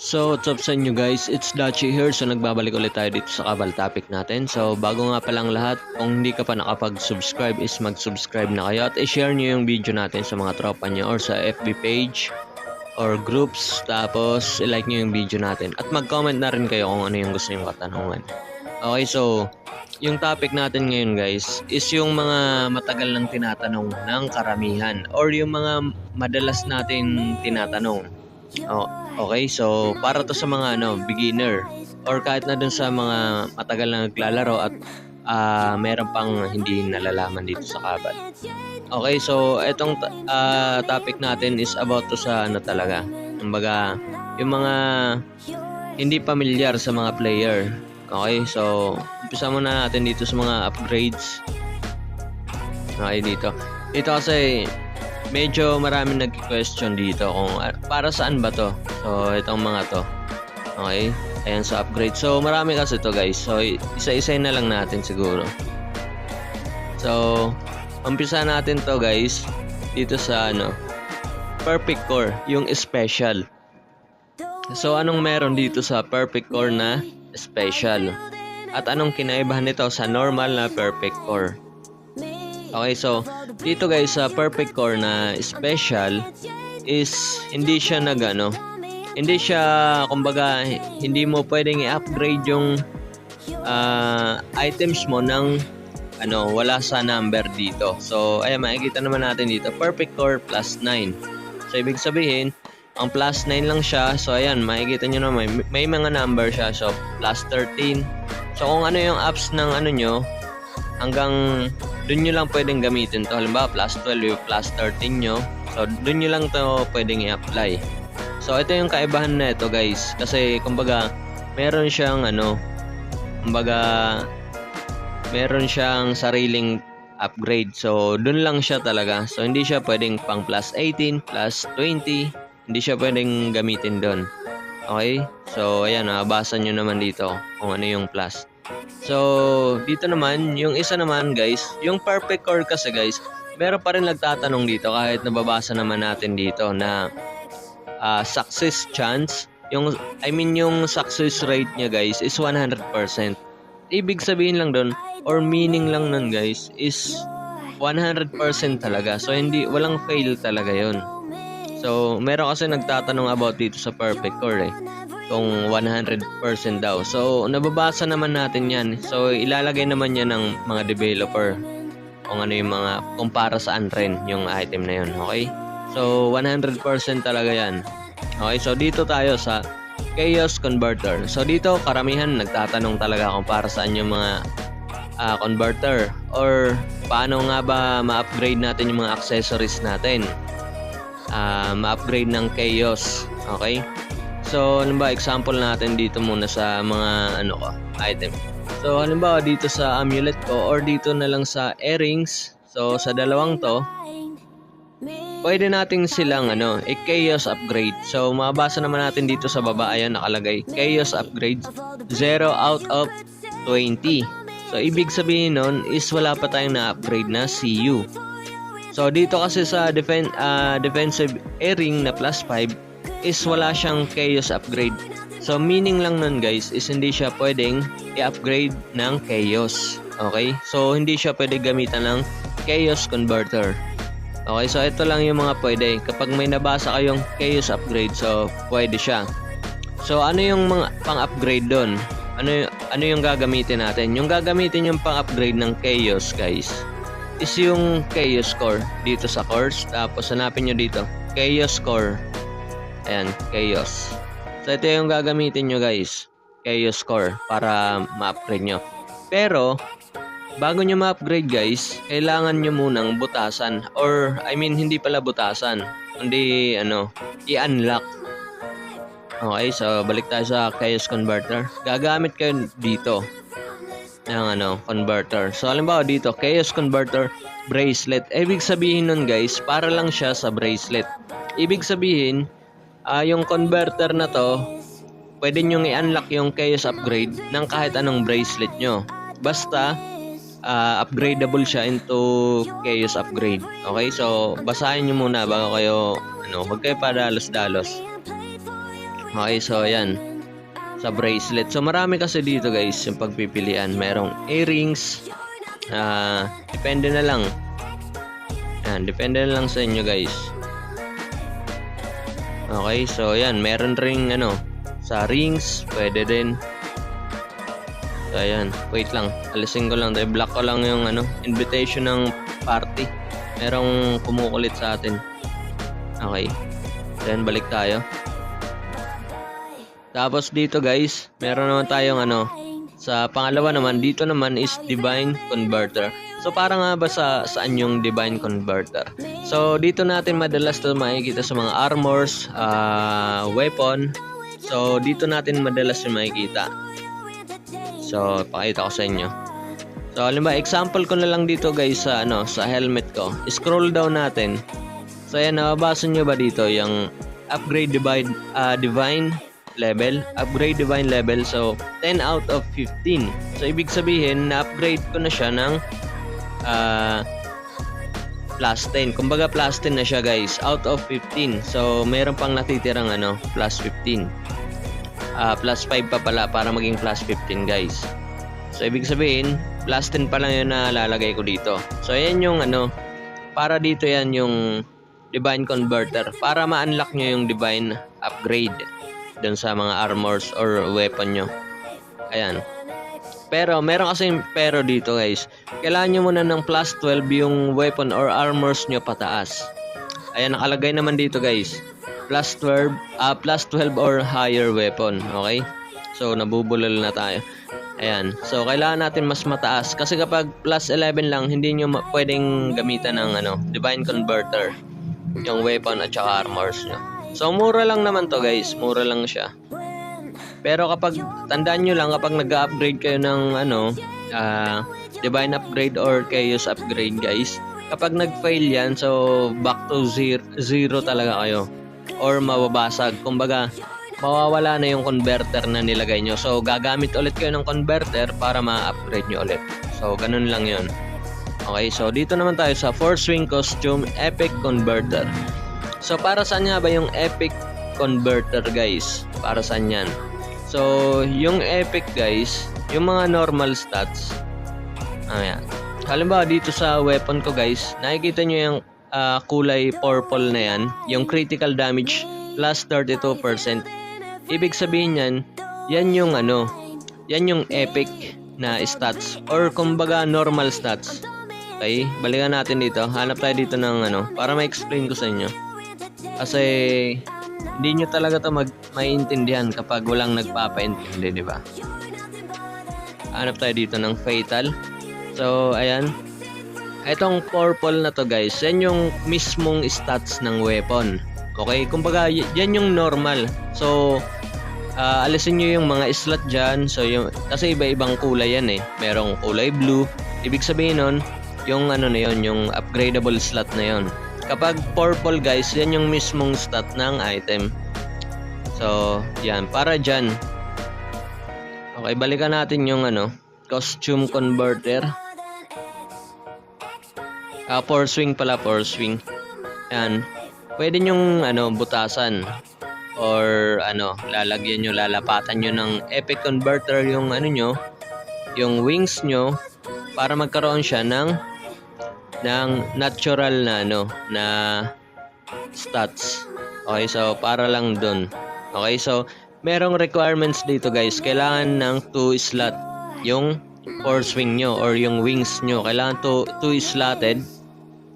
So, what's up sa inyo guys? It's Dachi here. So, nagbabalik ulit tayo dito sa Kabal topic natin. So, bago nga palang lahat, kung hindi ka pa nakapag-subscribe is mag-subscribe na kayo at i-share nyo yung video natin sa mga tropa nyo or sa FB page or groups. Tapos, i-like nyo yung video natin at mag-comment na rin kayo kung ano yung gusto yung katanungan. Okay, so, yung topic natin ngayon guys is yung mga matagal nang tinatanong ng karamihan or yung mga madalas natin tinatanong. Okay, so para to sa mga beginner or kahit na dun sa mga matagal na naglalaro at meron pang hindi nalalaman dito sa Kabal. Okay, so etong topic natin is about to sa talaga. Kumbaga, yung mga hindi pamilyar sa mga player. Okay, so umpisa muna natin dito sa mga upgrades. Okay, dito kasi medyo maraming nag-question dito kung para saan ba to. So, itong mga to. Okay? Ayan sa upgrade. So, marami kasi to guys. So, isa-isa na lang natin siguro. So, umpisa natin to guys dito sa Perfect Core, yung special. So, anong meron dito sa Perfect Core na special? At anong kinaibahan nito sa normal na Perfect Core? Okay, so dito guys sa Perfect Core na special is hindi siya hindi siya, kumbaga, hindi mo pwedeng i-upgrade yung items mo ng wala sa number dito. So ayan, makikita naman natin dito Perfect Core plus 9. So ibig sabihin ang plus 9 lang siya. So ayan, makikita nyo naman may mga number siya. So plus 13. So kung ano yung apps ng nyo, hanggang dun nyo lang pwedeng gamitin to. Halimbawa, plus 12 yung plus 13 nyo. So, dun nyo lang to pwedeng i-apply. So, ito yung kaibahan na ito, guys. Kasi, kumbaga, meron siyang meron siyang sariling upgrade. So, dun lang siya talaga. So, hindi siya pwedeng pang plus 18, plus 20. Hindi siya pwedeng gamitin dun. Okay? So, ayan, basa nyo naman dito kung ano yung plus. So, dito naman, yung isa naman guys, yung Perfect Core kasi guys, meron pa rin nagtatanong dito kahit nababasa naman natin dito na success chance, yung success rate niya guys is 100%. Ibig sabihin lang doon or meaning lang nun guys is 100% talaga. So, walang fail talaga yon. So, meron kasi nagtatanong about dito sa Perfect Core kung 100% daw. So, nababasa naman natin yan. So, ilalagay naman yan ng mga developer kung ano yung kung para saan rin yung item na yun. Okay? So, 100% talaga yan. Okay? So, dito tayo sa Chaos Converter. So, dito karamihan nagtatanong talaga kung para saan yung mga converter or paano nga ba ma-upgrade natin yung mga accessories natin. Ma-upgrade ng Chaos. Okay? So, halimbawa, example natin dito muna sa mga item. So, halimbawa dito sa amulet ko or dito na lang sa earrings. So, sa dalawang to, pwede nating silang i-chaos upgrade. So, mabasa naman natin dito sa baba, ayan nakalagay, chaos upgrade 0 out of 20. So, ibig sabihin nun is wala pa tayong na-upgrade na CU. So, dito kasi sa defensive earring na plus 5, is wala siyang chaos upgrade. So, meaning lang nun guys is hindi siya pwedeng i-upgrade ng chaos. Okay? So, hindi siya pwede gamitan ng chaos converter. Okay? So, ito lang yung mga pwede. Kapag may nabasa kayong chaos upgrade, so, pwede siya. So, ano yung mga pang-upgrade doon? Ano yung gagamitin natin? Yung gagamitin yung pang-upgrade ng chaos guys is yung chaos core dito sa course. Tapos, hanapin nyo dito. Chaos core. Ayan, Chaos. So, ito yung gagamitin nyo guys. Chaos Core para ma-upgrade nyo. Pero, bago nyo ma-upgrade guys, kailangan nyo munang butasan. Or, hindi pala butasan. Hindi, i-unlock. Okay, so, balik tayo sa Chaos Converter. Gagamit kayo dito ng converter. So, halimbawa dito, Chaos Converter Bracelet. Ibig sabihin nun guys, para lang siya sa bracelet. Ibig sabihin, yung converter na to, pwede nyo i-unlock yung Chaos upgrade ng kahit anong bracelet nyo. Basta, upgradable siya into Chaos upgrade. Okay, so basahin nyo muna bago kayo, huwag kayo padalos-dalos. Okay, so ayan. Sa bracelet. So marami kasi dito guys yung pagpipilian. Merong earrings. Depende na lang. Ayan, depende na lang sa inyo guys. Okay, so ayan. Meron ring sa rings. Pwede din. So ayan. Wait lang. Alisin ko lang. Block ko lang yung invitation ng party. Merong kumukulit sa atin. Okay. Then balik tayo. Tapos dito guys, meron naman tayong sa pangalawa naman, dito naman is Divine Converter. So para nga ba saan yung Divine Converter? So dito natin madalas to makikita sa mga armors, weapon. So dito natin madalas yung makikita. So pakita ko sa inyo. So halimbawa, example ko na lang dito guys sa sa helmet ko. Scroll down natin. So ayan, nababasa nyo ba dito yung upgrade divine level, upgrade divine level. So 10 out of 15. So ibig sabihin na upgrade ko na siya ng plus 10. Kumbaga plus 10 na siya guys, out of 15. So meron pang natitirang plus 15. Plus 5 pa pala para maging plus 15 guys. So ibig sabihin plus 10 pa lang yun na lalagay ko dito. So ayan yung para dito yan yung Divine Converter, para ma-unlock nyo yung Divine upgrade dun sa mga armors or weapon nyo. Ayan. Pero meron kasi pero dito guys, kailangan nyo muna ng plus 12 yung weapon or armors nyo pataas. Ayan, nakalagay naman dito guys, plus 12 or higher weapon. Okay, so nabubulol na tayo. Ayan, so kailangan natin mas mataas, kasi kapag plus 11 lang, hindi nyo pwedeng gamitan ng Divine Converter, yung weapon at saka armors nyo. So mura lang naman to guys, mura lang siya. Pero kapag tandaan nyo lang, kapag nag-upgrade kayo ng Divine upgrade or Chaos upgrade guys, kapag nag-fail yan, so back to zero talaga kayo or mababasag. Kumbaga mawawala na yung converter na nilagay nyo. So gagamit ulit kayo ng converter para ma-upgrade nyo ulit. So ganun lang yun. Okay, so dito naman tayo sa Force Wing Costume Epic Converter. So para saan nga ba yung Epic Converter guys? Para saan yan? So yung Epic guys, yung mga normal stats. Ayan. Halimbawa dito sa weapon ko guys, nakikita nyo yung kulay purple na yan, yung critical damage plus 32%. Ibig sabihin yan, yan yung yan yung epic na stats or kumbaga normal stats. Okay, balikan natin dito. Hanap tayo dito ng para ma-explain ko sa inyo. Kasi hindi nyo talaga to maintindihan kapag walang nagpapaintindi, di ba? Hanap tayo dito ng fatal. So ayan. Itong purple na to guys, yan yung mismong stats ng weapon. Okay, kumbaga yan yung normal. So alisin nyo yung mga slot dyan. So kasi iba-ibang kulay yan eh. Merong kulay blue. Ibig sabihin nun, yung na yun, yung upgradable slot na yun. Kapag purple guys, yan yung mismong stat ng item. So yan, para dyan. Okay, balikan natin yung costume converter. Force Wing pala, Force Wing. Yan. Pwede nyong butasan or lalagyan nyo, lalapatan nyo ng Epic Converter yung nyo, yung wings nyo, para magkaroon siya ng natural na na stats. Okay, so para lang dun. Okay, so merong requirements dito guys. Kailangan ng 2 slot yung force wing nyo or yung wings nyo. Kailangan 2 slotted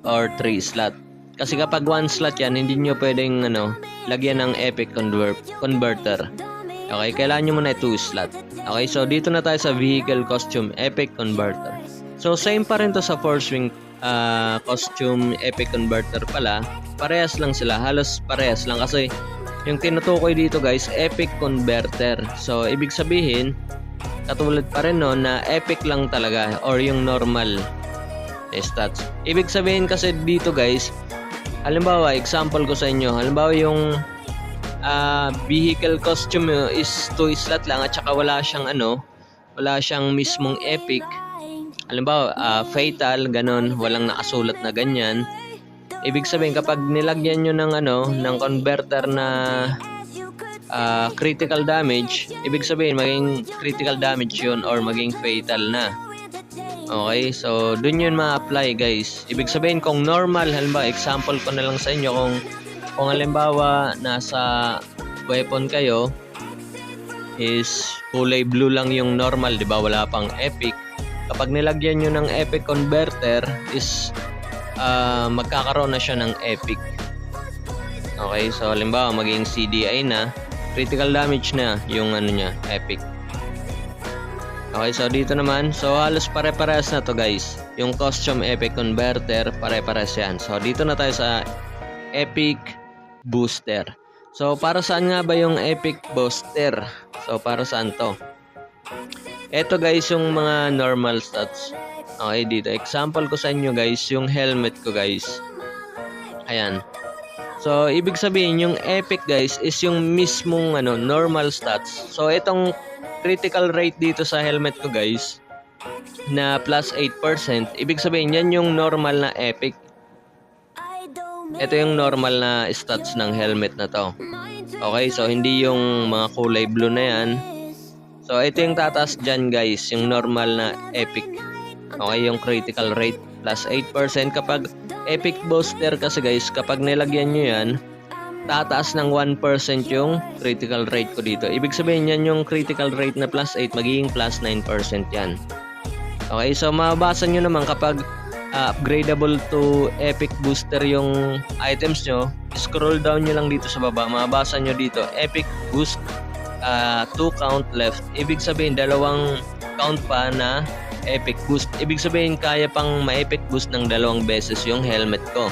or 3 slot. Kasi kapag 1 slot yan, hindi nyo pwedeng lagyan ng Epic Converter. Okay, kailangan nyo muna 2 slot. Okay, so dito na tayo sa Vehicle Costume Epic Converter. So same pa rin to sa Force Wing Costume Epic Converter pala. Parehas lang sila, halos parehas lang, kasi yung tinutukoy dito guys, Epic Converter. So ibig sabihin, katulad pa rin na epic lang talaga or yung normal stats. Ibig sabihin kasi dito guys, halimbawa example ko sa inyo, halimbawa yung vehicle costume is 2 slot lang at saka wala siyang mismong epic. Halimbawa fatal, ganon, walang nakasulat na ganyan. Ibig sabihin kapag nilagyan nyo ng ng converter na critical damage, ibig sabihin maging critical damage yun or maging fatal na. Okay, so dun yun ma-apply guys. Ibig sabihin kung normal, halimbawa example ko na lang sa inyo, kung halimbawa nasa weapon kayo is kulay blue lang yung normal, di ba? Wala pang epic. Kapag nilagyan nyo ng epic converter is magkakaroon na siya ng epic. Okay, so halimbawa maging CDI na, critical damage na yung ano niya, epic. Okay, so dito naman, so halos pare-parehas na to guys. Yung custom epic converter, pare-parehas yan. So dito na tayo sa epic booster. So para saan nga ba yung epic booster? So para saan to? Ito guys yung mga normal stats. Okay, dito. Example ko sa inyo guys, yung helmet ko guys. Ayan. So ibig sabihin yung epic guys is yung mismong normal stats. So itong critical rate dito sa helmet ko guys na plus 8%, ibig sabihin yan yung normal na epic. Ito yung normal na stats ng helmet na to. Okay, so hindi yung mga kulay blue na yan. So ito yung tataas dyan guys, yung normal na epic. Okay, yung critical rate plus 8%. Kapag epic booster kasi guys, kapag nilagyan nyo yan, tataas ng 1% yung critical rate ko dito. Ibig sabihin yan yung critical rate na plus 8, magiging plus 9% yan. Okay, so mababasa nyo naman kapag upgradable to epic booster yung items nyo, scroll down nyo lang dito sa baba, mababasa nyo dito epic boost 2 count left. Ibig sabihin dalawang count pa na epic boost. Ibig sabihin kaya pang ma-epic boost ng dalawang beses yung helmet ko.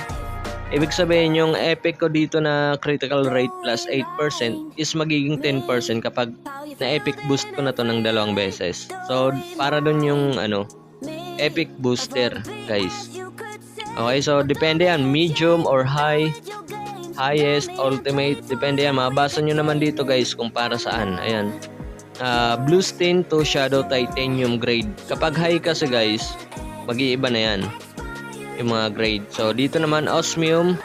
Ibig sabihin yung epic ko dito na critical rate plus 8% is magiging 10% kapag na-epic boost ko na to ng dalawang beses. So para dun yung epic booster guys. Okay, so depende yan, medium or high, highest, ultimate, depende yan. Mabasa nyo naman dito guys kung para saan. Ayan, blue stain to shadow titanium grade. Kapag high kasi guys, mag-iiba na yan yung mga grade. So dito naman osmium,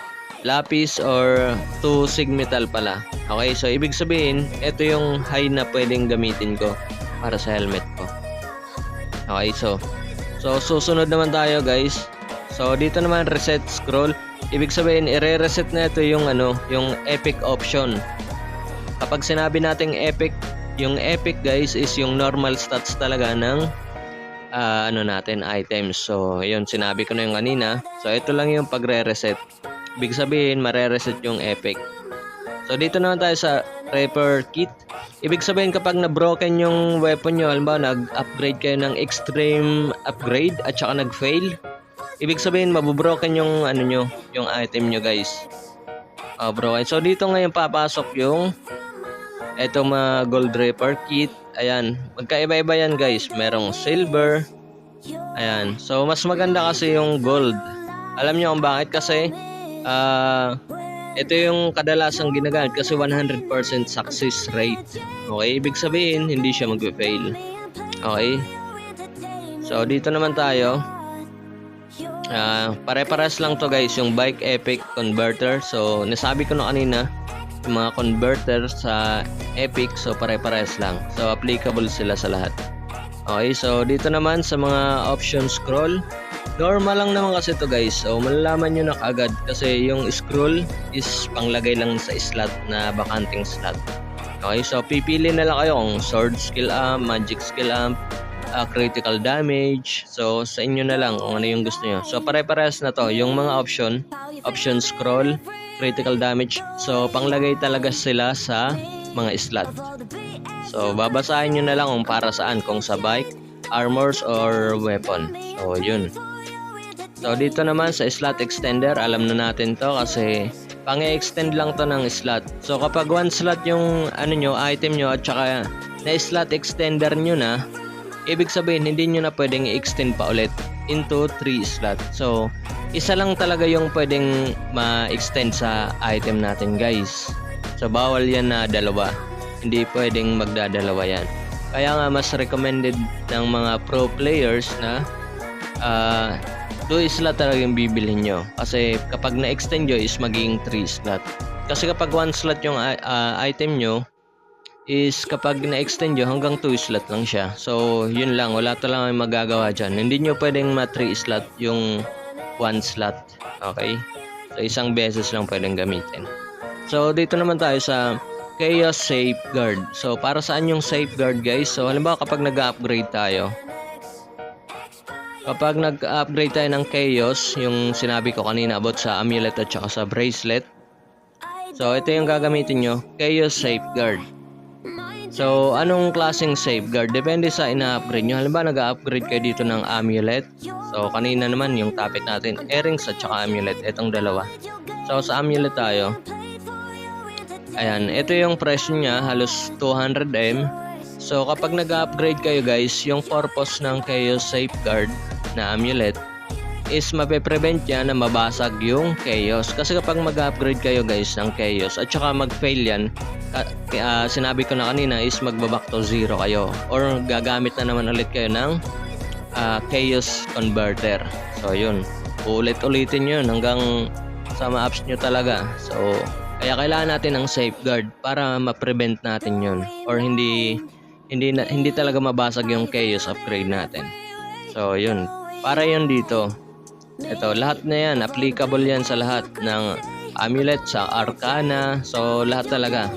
lapis, or to sigmetal pala. Okay, so ibig sabihin ito yung high na pwedeng gamitin ko para sa helmet ko. Okay, so susunod naman tayo guys. So dito naman reset scroll. Ibig sabihin i-reset na ito yung yung epic option. Kapag sinabi nating epic, yung epic guys is yung normal stats talaga ng natin items. So yun, sinabi ko na yung kanina. So ito lang yung pagre-reset. Ibig sabihin mare-reset yung epic. So dito naman tayo sa repair kit. Ibig sabihin kapag na-broken yung weapon nyo, halimbawa nag-upgrade kayo ng extreme upgrade at saka nag-fail, ibig sabihin mabubroken yung yung item nyo guys. Broken. So dito ngayon papasok yung etong mga gold repair kit. Ayan, magkaiba-iba yan guys. Merong silver. Ayan, so mas maganda kasi yung gold. Alam nyo kung bakit? Kasi ito yung kadalasang ginagamit kasi 100% success rate. Okay, ibig sabihin hindi siya mag-fail. Okay, so dito naman tayo. Pare-pares lang to guys yung bike epic converter. So nasabi ko na kanina yung mga converter sa epic, so pare-pares lang. So applicable sila sa lahat. Okay, so dito naman sa mga option scroll, normal lang naman kasi to guys. So malalaman nyo na kaagad kasi yung scroll is panglagay lang sa slot na bakanting slot. Okay, so pipili na lang kayo kung sword skill amp, magic skill amp, critical damage. So sa inyo na lang kung ano yung gusto nyo. So pare-parehas na to yung mga option scroll, critical damage. So panglagay talaga sila sa mga slot. So babasahin nyo na lang kung para saan, kung sa bike, armors, or weapon. So yun. So dito naman sa slot extender, alam na natin to kasi pang-extend lang to ng slot. So kapag one slot yung item nyo at saka na slot extender nyo na, ibig sabihin hindi nyo na pwedeng i-extend pa ulit into 3 slot. So isa lang talaga yung pwedeng ma-extend sa item natin guys. So bawal yan na dalawa. Hindi pwedeng magdadalawa yan. Kaya nga mas recommended ng mga pro players na 2 slot talaga yung bibilhin nyo. Kasi kapag na-extend nyo is magiging 3 slot. Kasi kapag 1 slot yung item nyo, is kapag na-extend nyo hanggang 2 slot lang siya. So, yun lang. Wala talaga kayong magagawa dyan. Hindi nyo pwedeng ma-3 slot yung 1 slot. Okay? So, isang beses lang pwedeng gamitin. So, dito naman tayo sa Chaos Safeguard. So, para saan yung Safeguard, guys? So, halimbawa kapag nag-upgrade tayo. Kapag nag-upgrade tayo ng Chaos, yung sinabi ko kanina about sa amulet at saka sa bracelet. So, ito yung gagamitin nyo, Chaos Safeguard. So, anong klaseng safeguard? Depende sa ina-upgrade nyo. Halimbawa, nag-upgrade kayo dito ng amulet. So, kanina naman yung topic natin, earrings at saka amulet. Itong dalawa. So, sa amulet tayo. Ayan, ito yung presyo niya, halos 200M. So, kapag nag-upgrade kayo guys, yung purpose ng Chaos Safeguard na amulet is mape-prevent niya na mabasag yung Chaos. Kasi kapag mag-upgrade kayo guys ng Chaos at saka mag-fail yan, sinabi ko na kanina is magbaback to 0 kayo. Or gagamit na naman ulit kayo ng Chaos Converter. So, yun. Ulit-ulitin yun hanggang sa ma-apps nyo talaga. So, kaya kailangan natin ng safeguard para ma-prevent natin yun. Or hindi talaga mabasag yung Chaos upgrade natin. So, yun. Para yun dito. Ito, lahat na yan. Applicable yan sa lahat ng amulet, sa arcana. So, lahat talaga.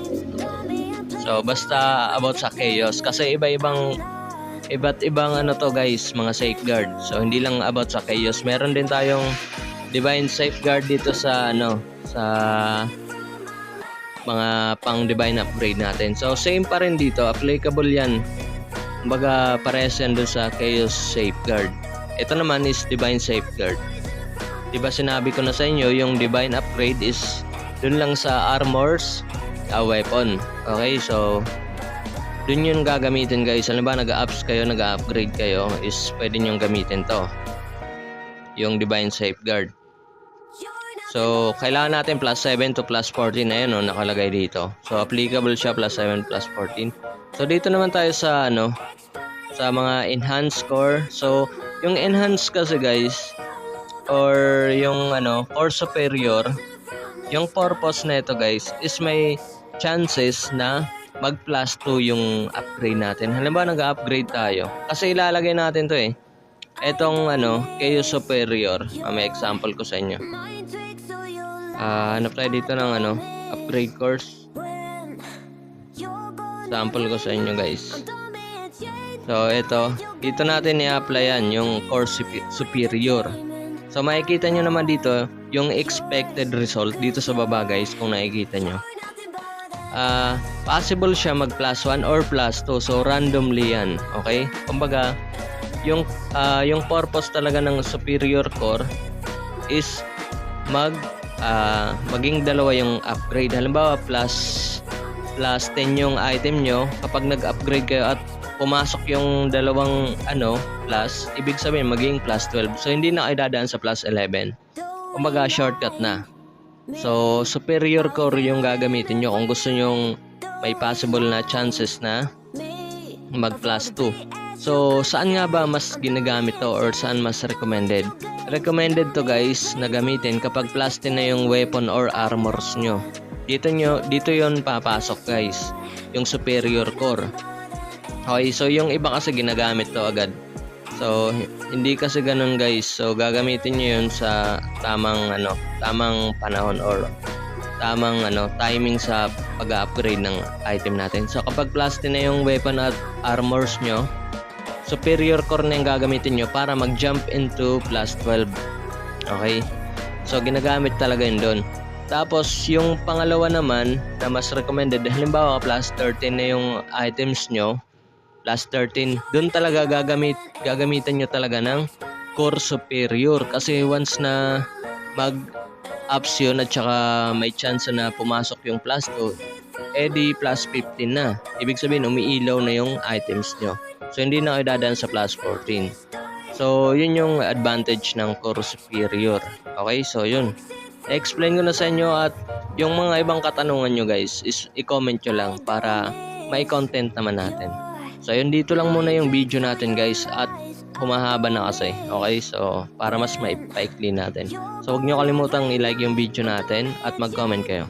So, basta about sa Chaos. Kasi iba't ibang ano to guys, mga safeguard. So, hindi lang about sa Chaos. Meron din tayong divine safeguard dito sa sa mga pang divine upgrade natin. So, same pa rin dito. Applicable yan. Kumbaga, parehas yan doon sa Chaos Safeguard. Ito naman is Divine Safeguard. Diba sinabi ko na sa inyo, yung Divine Upgrade is dun lang sa armors, weapon. Okay, so dun yun gagamitin guys. Alam ba, nag-ups kayo, nag-upgrade kayo, is pwede nyong gamitin to. Yung Divine Safeguard. So, kailangan natin plus 7 to plus 14 na yun, nakalagay dito. So, applicable siya plus 7 plus 14. So, dito naman tayo sa sa mga enhanced core. So, yung enhanced kasi guys, or yung core superior, yung purpose na ito guys, is may chances na mag plus 2 yung upgrade natin. Halimbawa, nag-upgrade tayo. Kasi ilalagay natin to etong Chaos Superior. May example ko sa inyo. Hanap tayo dito ng upgrade course. Sample ko sa inyo guys. So ito, dito natin i-applyan yung core superior. So makikita nyo naman dito yung expected result dito sa baba guys, kung nakikita nyo. Possible siya mag plus 1 or plus 2. So randomly yan. Okay? Kumbaga, yung purpose talaga ng superior core is maging dalawa yung upgrade. Halimbawa, plus 10 yung item nyo. Kapag nag-upgrade kayo at pumasok yung dalawang plus, ibig sabihin maging plus 12. So, hindi na kayo dadaan sa plus 11. Kumbaga, shortcut na. So, superior core yung gagamitin nyo kung gusto nyong may possible na chances na mag plus 2. So, saan nga ba mas ginagamit to or saan mas recommended? Recommended to guys na gamitin kapag plus 10 na yung weapon or armors nyo. Dito yon papasok guys, yung superior core. Okay, so yung iba kasi ginagamit to agad. So, hindi kasi ganun guys. So, gagamitin nyo yun sa tamang panahon or tamang timing sa pag-upgrade ng item natin. So, kapag plus 10 na yung weapon at armors nyo, superior core na yung gagamitin nyo para mag-jump into plus 12. Okay? So, ginagamit talaga yun doon. Tapos, yung pangalawa naman na mas recommended, halimbawa plus 13 na yung items nyo, plus 13, doon talaga gagamitan nyo talaga ng core superior. Kasi once na mag-ups yun at saka may chance na pumasok yung plus 2, di plus 15 na. Ibig sabihin, umiilaw na yung items nyo. So, hindi na kayo dadaan sa plus 14. So, yun yung advantage ng core superior. Okay, so yun. I-explain ko na sa inyo at yung mga ibang katanungan nyo guys is i-comment nyo lang para may content naman natin. So, yun, dito lang muna yung video natin guys at humahaba na kasi. Okay, so para mas maipaikli natin. So, huwag nyo kalimutang i-like yung video natin at mag-comment kayo.